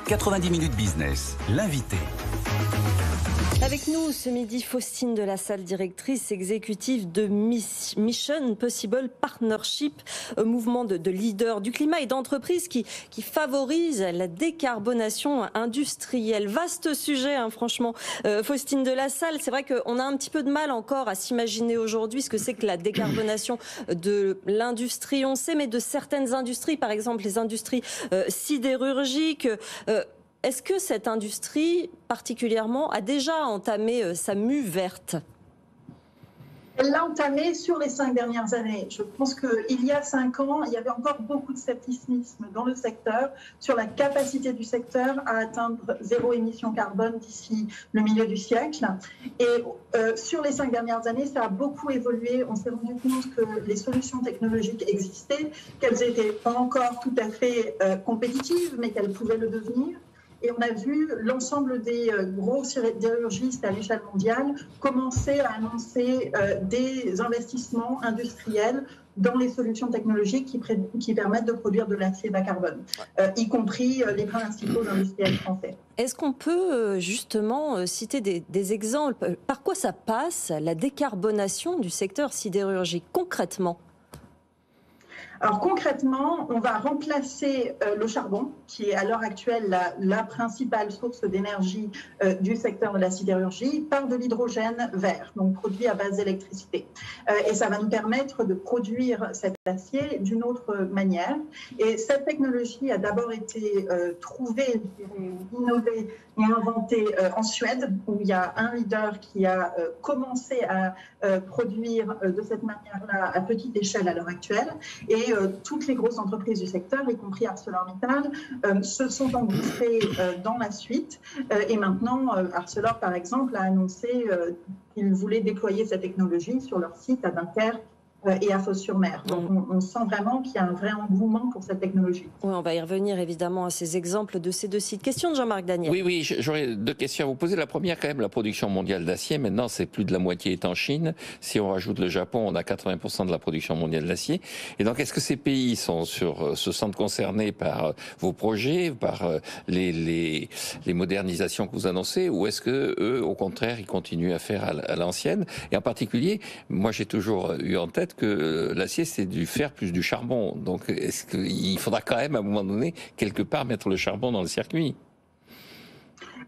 90 minutes business, l'invité. Avec nous ce midi, Faustine de la Salle, directrice exécutive de Mission Possible Partnership, un mouvement de leaders du climat et d'entreprises qui favorise la décarbonation industrielle. Vaste sujet, hein, franchement. Faustine de la Salle, c'est vrai qu'on a un petit peu de mal encore à s'imaginer aujourd'hui ce que c'est que la décarbonation de l'industrie. On sait, mais de certaines industries, par exemple les industries sidérurgiques. Est-ce que cette industrie, particulièrement, a déjà entamé sa mue verte ? Elle l'a entamée sur les 5 dernières années. Je pense qu'il y a 5 ans, il y avait encore beaucoup de scepticisme dans le secteur sur la capacité du secteur à atteindre 0 émission carbone d'ici le milieu du siècle. Et sur les 5 dernières années, ça a beaucoup évolué. On s'est rendu compte que les solutions technologiques existaient, qu'elles n'étaient pas encore tout à fait compétitives, mais qu'elles pouvaient le devenir. Et on a vu l'ensemble des gros sidérurgistes à l'échelle mondiale commencer à annoncer des investissements industriels dans les solutions technologiques qui permettent de produire de l'acier bas carbone, y compris les principaux industriels français. Est-ce qu'on peut justement citer des exemples ? Par quoi ça passe, la décarbonation du secteur sidérurgique, concrètement ? Alors concrètement, on va remplacer le charbon, qui est à l'heure actuelle la principale source d'énergie du secteur de la sidérurgie, par de l'hydrogène vert, donc produit à base d'électricité. Et ça va nous permettre de produire cet acier d'une autre manière. Et cette technologie a d'abord été trouvée, innovée et inventée en Suède, où il y a un leader qui a commencé à produire de cette manière-là à petite échelle à l'heure actuelle. Et toutes les grosses entreprises du secteur, y compris ArcelorMittal, se sont engouffrées dans la suite. Et maintenant, Arcelor, par exemple, a annoncé qu'ils voulaient déployer cette technologie sur leur site à Dunkerque et à Fos-sur-Mer. Donc on sent vraiment qu'il y a un vrai engouement pour cette technologie. Oui, on va y revenir évidemment à ces exemples de ces deux sites. Question de Jean-Marc Daniel. Oui, j'aurais 2 questions à vous poser. La première, quand même, la production mondiale d'acier. Maintenant, c'est plus de la moitié est en Chine. Si on rajoute le Japon, on a 80% de la production mondiale d'acier. Et donc, est-ce que ces pays se sentent concernés par vos projets, par les modernisations que vous annoncez, ou est-ce que eux, au contraire, ils continuent à faire à l'ancienne? Et en particulier, moi, j'ai toujours eu en tête que l'acier, c'est du fer plus du charbon. Donc, est-ce qu'il faudra quand même, à un moment donné, quelque part, mettre le charbon dans le circuit?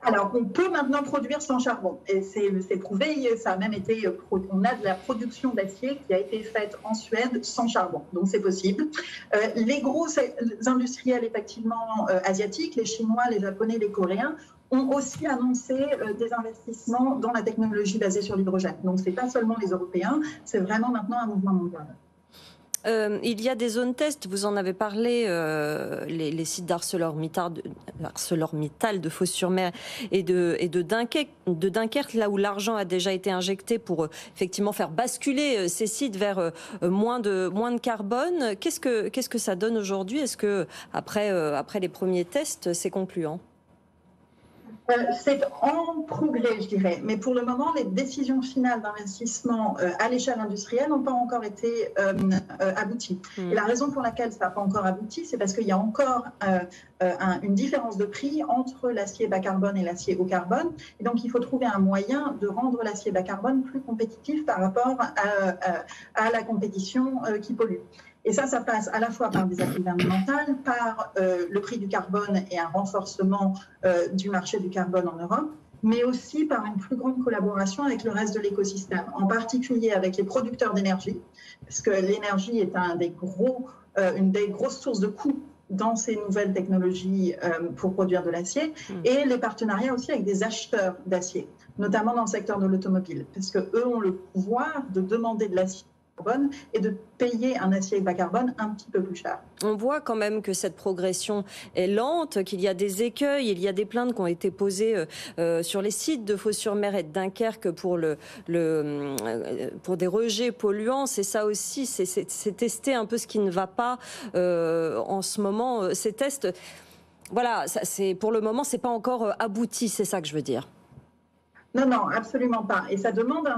Alors, on peut maintenant produire sans charbon. Et c'est prouvé, ça a même été... On a de la production d'acier qui a été faite en Suède sans charbon. Donc, c'est possible. Les gros industriels, effectivement, asiatiques, les Chinois, les Japonais, les Coréens, ont aussi annoncé des investissements dans la technologie basée sur l'hydrogène. Donc, ce n'est pas seulement les Européens, c'est vraiment maintenant un mouvement mondial. Il y a des zones test, vous en avez parlé, les sites d'ArcelorMittal, de Fos-sur-Mer et de Dunkerque, là où l'argent a déjà été injecté pour effectivement faire basculer ces sites vers moins de carbone. Qu'est-ce que ça donne aujourd'hui? Est-ce que après les premiers tests, c'est concluant? C'est en progrès, je dirais. Mais pour le moment, les décisions finales d'investissement à l'échelle industrielle n'ont pas encore été abouties. Et la raison pour laquelle ça n'a pas encore abouti, c'est parce qu'il y a encore une différence de prix entre l'acier bas carbone et l'acier haut carbone. Et donc, il faut trouver un moyen de rendre l'acier bas carbone plus compétitif par rapport à la compétition qui pollue. Et ça passe à la fois par des actes gouvernementaux, par le prix du carbone et un renforcement du marché du carbone en Europe, mais aussi par une plus grande collaboration avec le reste de l'écosystème, en particulier avec les producteurs d'énergie, parce que l'énergie est une des grosses sources de coûts dans ces nouvelles technologies pour produire de l'acier, et les partenariats aussi avec des acheteurs d'acier, notamment dans le secteur de l'automobile, parce qu'eux ont le pouvoir de demander de l'acier et de payer un acier bas carbone un petit peu plus cher. On voit quand même que cette progression est lente, qu'il y a des écueils, il y a des plaintes qui ont été posées sur les sites de Fos-sur-Mer et de Dunkerque pour des rejets polluants. C'est ça aussi, c'est tester un peu ce qui ne va pas en ce moment. Ces tests, voilà, pour le moment, c'est pas encore abouti, c'est ça que je veux dire. Non, non, absolument pas. Et ça demande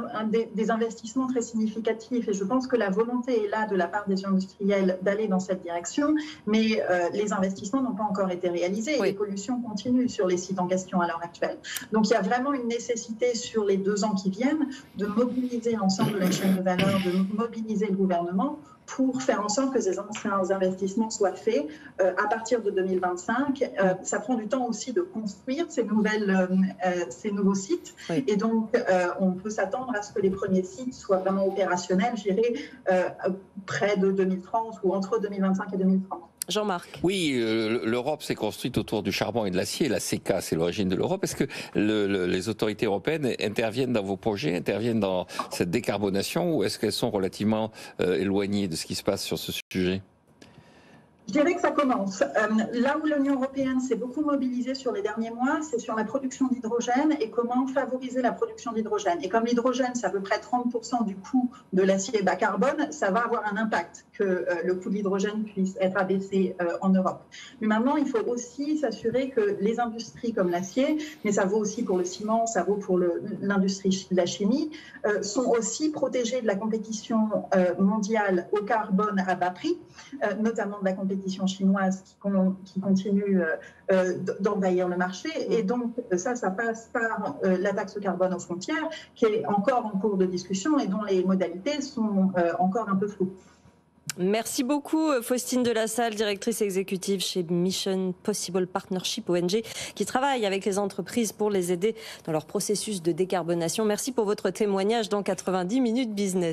des investissements très significatifs. Et je pense que la volonté est là de la part des industriels d'aller dans cette direction, mais les investissements n'ont pas encore été réalisés. Oui. Et les pollutions continuent sur les sites en question à l'heure actuelle. Donc il y a vraiment une nécessité sur les 2 ans qui viennent de mobiliser l'ensemble de la chaîne de valeur, de mobiliser le gouvernement pour faire en sorte que ces anciens investissements soient faits à partir de 2025. Ça prend du temps aussi de construire ces nouveaux sites. Oui. Et donc, on peut s'attendre à ce que les premiers sites soient vraiment opérationnels, je dirais, près de 2030 ou entre 2025 et 2030. Jean-Marc. Oui, l'Europe s'est construite autour du charbon et de l'acier. La CECA, c'est l'origine de l'Europe. Est-ce que les autorités européennes interviennent dans vos projets, interviennent dans cette décarbonation, ou est-ce qu'elles sont relativement éloignées de ce qui se passe sur ce sujet ? Je dirais que ça commence. Là où l'Union européenne s'est beaucoup mobilisée sur les derniers mois, c'est sur la production d'hydrogène et comment favoriser la production d'hydrogène. Et comme l'hydrogène, c'est à peu près 30% du coût de l'acier bas carbone, ça va avoir un impact que le coût de l'hydrogène puisse être abaissé en Europe. Mais maintenant, il faut aussi s'assurer que les industries comme l'acier, mais ça vaut aussi pour le ciment, ça vaut pour l'industrie de la chimie, sont aussi protégées de la compétition mondiale au carbone à bas prix, notamment de la compétition chinoise qui continue d'envahir le marché. Et donc, ça passe par la taxe carbone aux frontières, qui est encore en cours de discussion et dont les modalités sont encore un peu floues. Merci beaucoup Faustine Delassalle, directrice exécutive chez Mission Possible Partnership ONG, qui travaille avec les entreprises pour les aider dans leur processus de décarbonation. Merci pour votre témoignage dans 90 minutes business.